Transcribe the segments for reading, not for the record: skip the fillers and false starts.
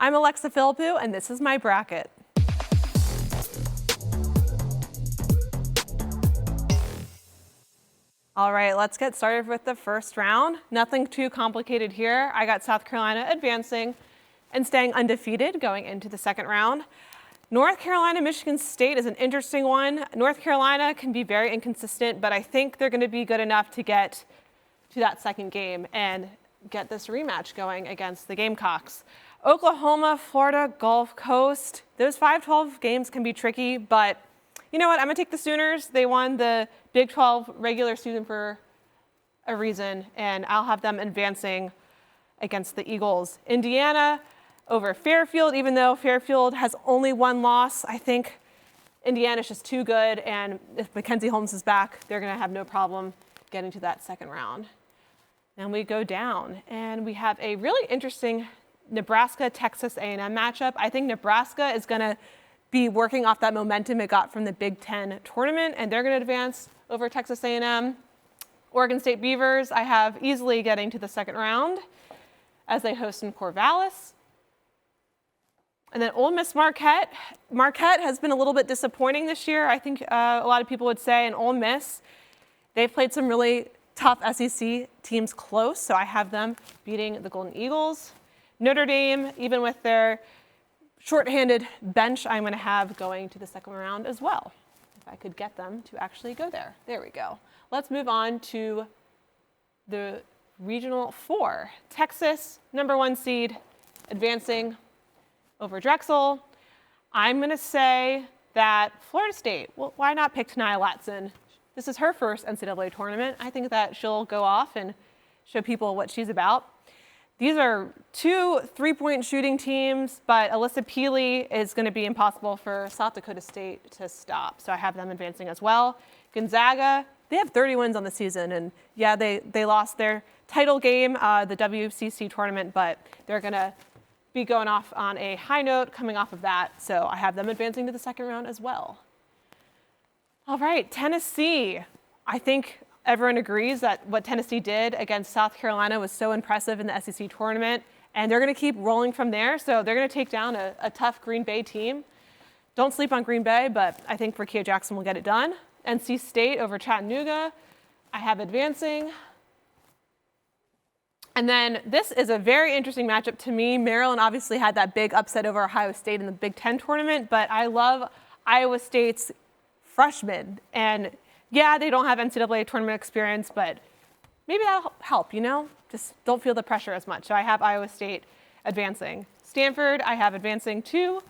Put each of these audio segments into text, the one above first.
I'm Alexa Philippou, and this is my bracket. All right, let's get started with the first round. Nothing too complicated here. I got South Carolina advancing and staying undefeated going into the second round. North Carolina, Michigan State is an interesting one. North Carolina can be very inconsistent, but I think they're going to be good enough to get to that second game and get this rematch going against the Gamecocks. Oklahoma, Florida, Gulf Coast. Those 5-12 games can be tricky, but you know what? I'm going to take the Sooners. They won the Big 12 regular season for a reason, and I'll have them advancing against the Eagles. Indiana over Fairfield, even though Fairfield has only one loss. I think Indiana's just too good, and if Mackenzie Holmes is back, they're going to have no problem getting to that second round. Then we go down, and we have a really interesting Nebraska-Texas A&M matchup. I think Nebraska is going to be working off that momentum it got from the Big Ten tournament, and they're going to advance over Texas A&M. Oregon State Beavers, I have easily getting to the second round as they host in Corvallis. And then Ole Miss Marquette. Marquette has been a little bit disappointing this year, I think a lot of people would say, and Ole Miss, they've played some really tough SEC teams close, so I have them beating the Golden Eagles. Notre Dame, even with their shorthanded bench, I'm going to have going to the second round as well, if I could get them to actually go there. There we go. Let's move on to the Regional 4. Texas, #1 seed, advancing over Drexel. I'm going to say that Florida State, well, why not pick Tania Latson? This is her first NCAA tournament. I think that she'll go off and show people what she's about. These are two three-point shooting teams, but Alyssa Peely is going to be impossible for South Dakota State to stop. So I have them advancing as well. Gonzaga, they have 30 wins on the season. And yeah, they lost their title game, the WCC tournament, but they're going to be going off on a high note coming off of that. So I have them advancing to the second round as well. All right, Tennessee. I think everyone agrees that what Tennessee did against South Carolina was so impressive in the SEC tournament, and they're going to keep rolling from there. So they're going to take down a tough Green Bay team. Don't sleep on Green Bay, but I think Rickea Jackson will get it done. NC State over Chattanooga, I have advancing. And then this is a very interesting matchup to me. Maryland obviously had that big upset over Ohio State in the Big Ten tournament, but I love Iowa State's freshmen. And yeah, they don't have NCAA tournament experience, but maybe that'll help, you know? Just don't feel the pressure as much. So I have Iowa State advancing. Stanford, I have advancing too,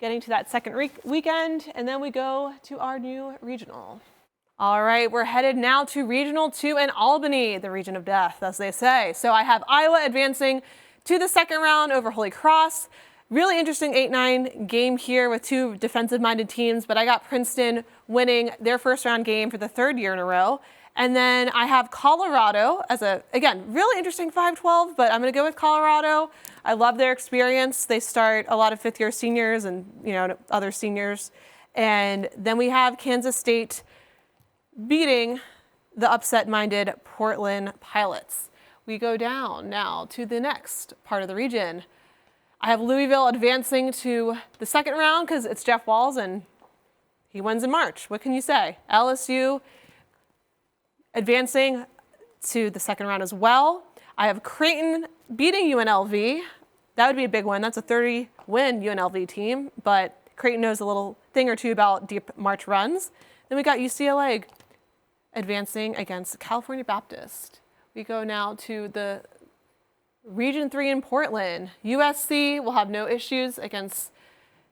getting to that second weekend, and then we go to our new regional. All right, we're headed now to Regional 2 in Albany, the region of death, as they say. So I have Iowa advancing to the second round over Holy Cross. Really interesting 8-9 game here with two defensive-minded teams, but I got Princeton winning their first round game for the third year in a row. And then I have Colorado as again, really interesting 5-12, but I'm going to go with Colorado. I love their experience. They start a lot of fifth-year seniors and, other seniors. And then we have Kansas State beating the upset-minded Portland Pilots. We go down now to the next part of the region. I have Louisville advancing to the second round because it's Jeff Walz and he wins in March. What can you say? LSU advancing to the second round as well. I have Creighton beating UNLV. That would be a big one. That's a 30-win UNLV team, but Creighton knows a little thing or two about deep March runs. Then we got UCLA advancing against California Baptist. We go now to the Region 3 in Portland. USC will have no issues against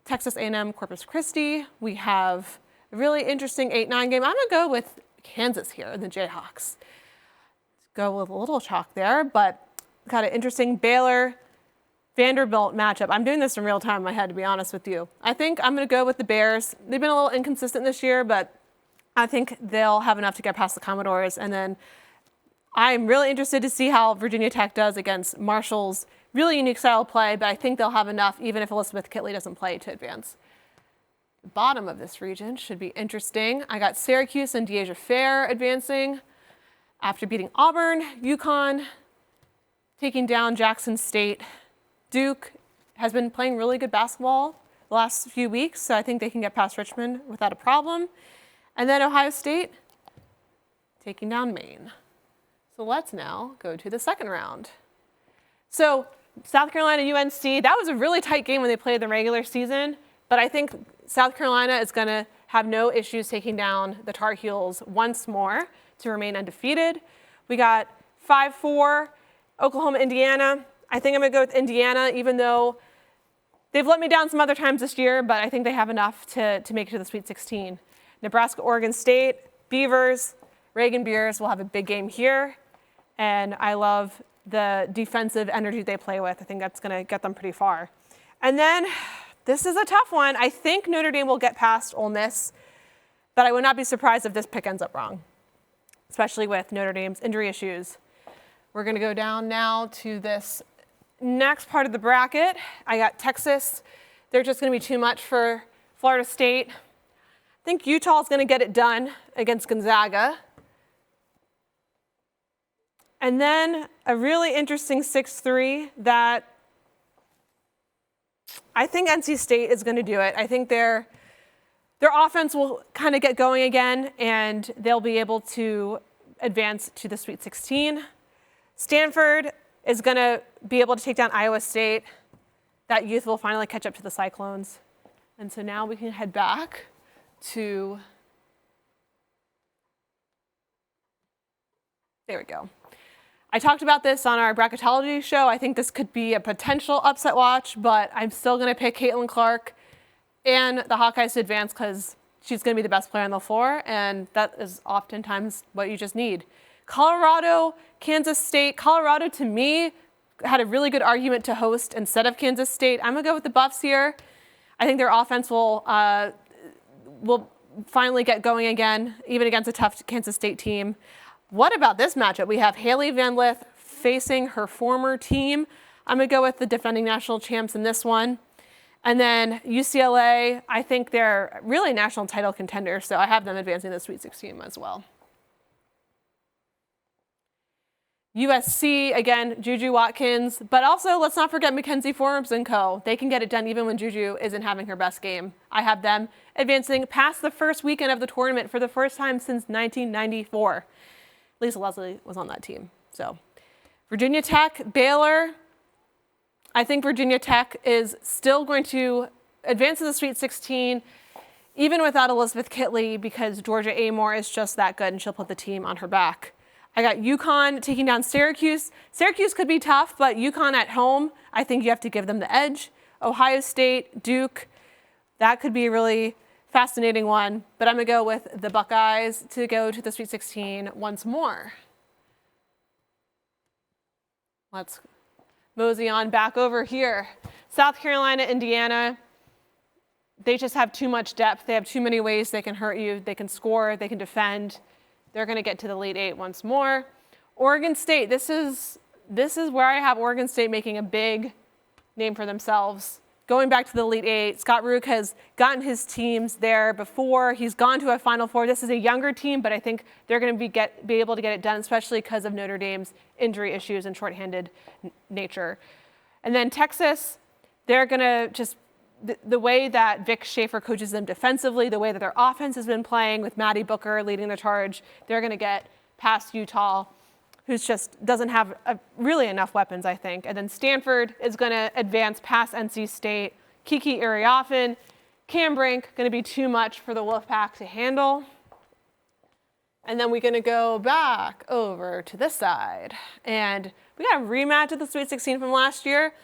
Texas A&M Corpus Christi. We have a really interesting 8-9 game. I'm going to go with Kansas here, the Jayhawks. Go with a little chalk there, but got an interesting Baylor Vanderbilt matchup. I'm doing this in real time in my head, to be honest with you. I think I'm going to go with the Bears. They've been a little inconsistent this year, but I think they'll have enough to get past the Commodores. And then I'm really interested to see how Virginia Tech does against Marshall's really unique style of play, but I think they'll have enough, even if Elizabeth Kitley doesn't play, to advance. The bottom of this region should be interesting. I got Syracuse and DeAsia Fair advancing after beating Auburn, UConn, taking down Jackson State. Duke has been playing really good basketball the last few weeks, so I think they can get past Richmond without a problem. And then Ohio State taking down Maine. So let's now go to the second round. So South Carolina, UNC, that was a really tight game when they played the regular season, but I think South Carolina is going to have no issues taking down the Tar Heels once more to remain undefeated. We got 5-4, Oklahoma, Indiana. I think I'm going to go with Indiana, even though they've let me down some other times this year, but I think they have enough to make it to the Sweet 16. Nebraska, Oregon State, Beavers, Reagan Beers will have a big game here, and I love the defensive energy they play with. I think that's going to get them pretty far. And then this is a tough one. I think Notre Dame will get past Ole Miss, but I would not be surprised if this pick ends up wrong, especially with Notre Dame's injury issues. We're going to go down now to this next part of the bracket. I got Texas. They're just going to be too much for Florida State. I think Utah is going to get it done against Gonzaga. And then a really interesting 6-3 that I think NC State is going to do it. I think their offense will kind of get going again, and they'll be able to advance to the Sweet 16. Stanford is going to be able to take down Iowa State. That youth will finally catch up to the Cyclones. And so now we can head back to, there we go. I talked about this on our bracketology show. I think this could be a potential upset watch, but I'm still going to pick Caitlin Clark and the Hawkeyes to advance because she's going to be the best player on the floor, and that is oftentimes what you just need. Colorado, Kansas State. Colorado, to me, had a really good argument to host instead of Kansas State. I'm going to go with the Buffs here. I think their offense will finally get going again, even against a tough Kansas State team. What about this matchup? We have Haley Van Lith facing her former team. I'm going to go with the defending national champs in this one. And then UCLA, I think they're really national title contenders, so I have them advancing to the Sweet 16 as well. USC, again, Juju Watkins, but also let's not forget Mackenzie Forbes and co. They can get it done even when Juju isn't having her best game. I have them advancing past the first weekend of the tournament for the first time since 1994. Lisa Leslie was on that team. So Virginia Tech, Baylor. I think Virginia Tech is still going to advance to the Sweet 16, even without Elizabeth Kitley, because Georgia Amore is just that good and she'll put the team on her back. I got UConn taking down Syracuse. Syracuse could be tough, but UConn at home, I think you have to give them the edge. Ohio State, Duke, that could be a really fascinating one, but I'm going to go with the Buckeyes to go to the Sweet 16 once more. Let's mosey on back over here. South Carolina, Indiana, they just have too much depth. They have too many ways they can hurt you. They can score, they can defend. They're going to get to the Elite Eight once more. Oregon State, this is where I have Oregon State making a big name for themselves. Going back to the Elite Eight, Scott Rook has gotten his teams there before. He's gone to a Final Four. This is a younger team, but I think they're going to be able to get it done, especially because of Notre Dame's injury issues and shorthanded nature. And then Texas, they're going to just the way that Vic Schaefer coaches them defensively, the way that their offense has been playing with Maddie Booker leading the charge, they're going to get past Utah, who's just doesn't have really enough weapons, I think. And then Stanford is going to advance past NC State. Kiki Iriafen, Cam Brink, going to be too much for the Wolfpack to handle. And then we're going to go back over to this side. And we got a rematch of the Sweet 16 from last year.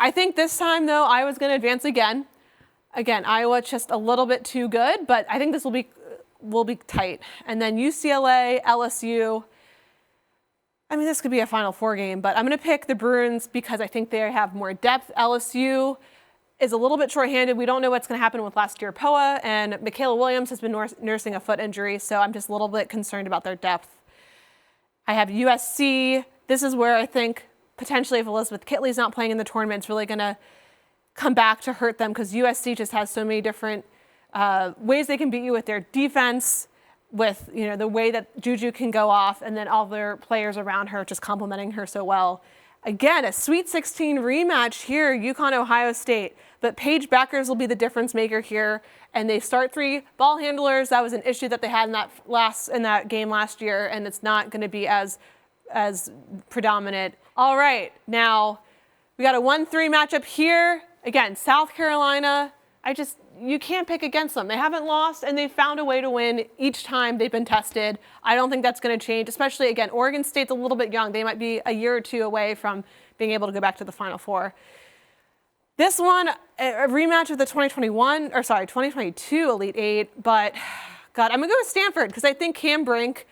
I think this time, though, Iowa's going to advance again. Again, Iowa just a little bit too good, but I think this will be tight. And then UCLA, LSU. I mean, this could be a Final Four game, but I'm going to pick the Bruins because I think they have more depth. LSU is a little bit shorthanded. We don't know what's going to happen with last year Poa, and Michaela Williams has been nursing a foot injury, so I'm just a little bit concerned about their depth. I have USC. This is where I think potentially if Elizabeth Kitley's not playing in the tournament, it's really going to come back to hurt them because USC just has so many different ways they can beat you with their defense, with the way that Juju can go off, and then all their players around her just complimenting her so well. Again, a Sweet 16 rematch here, UConn, Ohio State. But Paige Beckers will be the difference maker here. And they start 3 ball handlers. That was an issue that they had in that game last year, and it's not going to be as predominant. All right, now we got a 1-3 matchup here. Again, South Carolina. You can't pick against them. They haven't lost, and they've found a way to win each time they've been tested. I don't think that's going to change, especially, again, Oregon State's a little bit young. They might be a year or 2 away from being able to go back to the Final Four. This one, a rematch of the 2022 Elite Eight, but God, I'm going to go with Stanford because I think Cam Brink,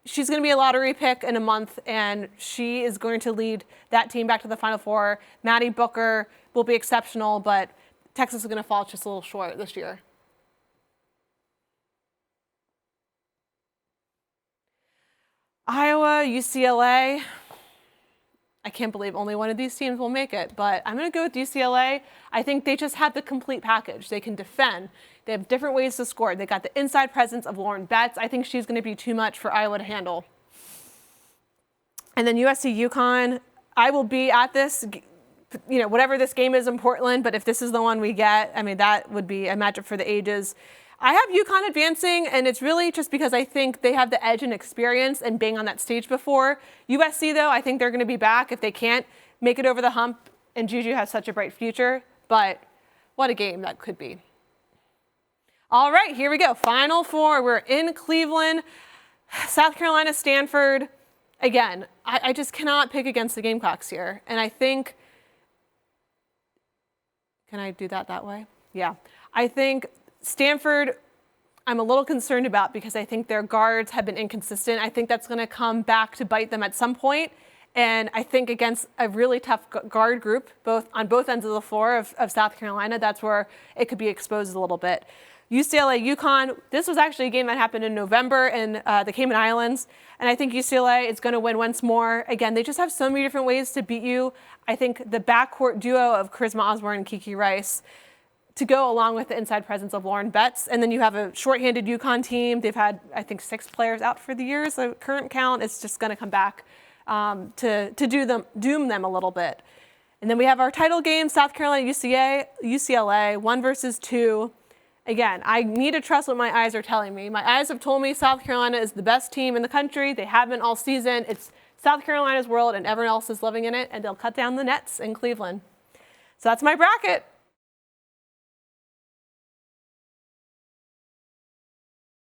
she's going to be a lottery pick in a month, and she is going to lead that team back to the Final Four. Maddie Booker will be exceptional, but Texas is going to fall just a little short this year. Iowa, UCLA. I can't believe only one of these teams will make it, but I'm going to go with UCLA. I think they just have the complete package. They can defend. They have different ways to score. They got the inside presence of Lauren Betts. I think she's going to be too much for Iowa to handle. And then USC UConn. I will be at this, whatever this game is in Portland, but if this is the one we get, I mean, that would be a matchup for the ages. I have UConn advancing, and it's really just because I think they have the edge and experience and being on that stage before. USC, though, I think they're going to be back if they can't make it over the hump, and Juju has such a bright future. But what a game that could be. All right, here we go. Final 4. We're in Cleveland. South Carolina, Stanford. Again, I just cannot pick against the Gamecocks here. And I think, can I do that way? Yeah. I think Stanford, I'm a little concerned about because I think their guards have been inconsistent. I think that's going to come back to bite them at some point. And I think against a really tough guard group, on both ends of the floor of South Carolina, that's where it could be exposed a little bit. UCLA, UConn, this was actually a game that happened in November in the Cayman Islands. And I think UCLA is going to win once more. Again, they just have so many different ways to beat you. I think the backcourt duo of Charisma Osborne and Kiki Rice to go along with the inside presence of Lauren Betts. And then you have a shorthanded UConn team. They've had, I think, 6 players out for the year. So current count is just going to come back to doom them a little bit. And then we have our title game, South Carolina, UCLA, 1 versus 2. Again, I need to trust what my eyes are telling me. My eyes have told me South Carolina is the best team in the country. They have been all season. It's South Carolina's world, and everyone else is living in it, and they'll cut down the nets in Cleveland. So that's my bracket.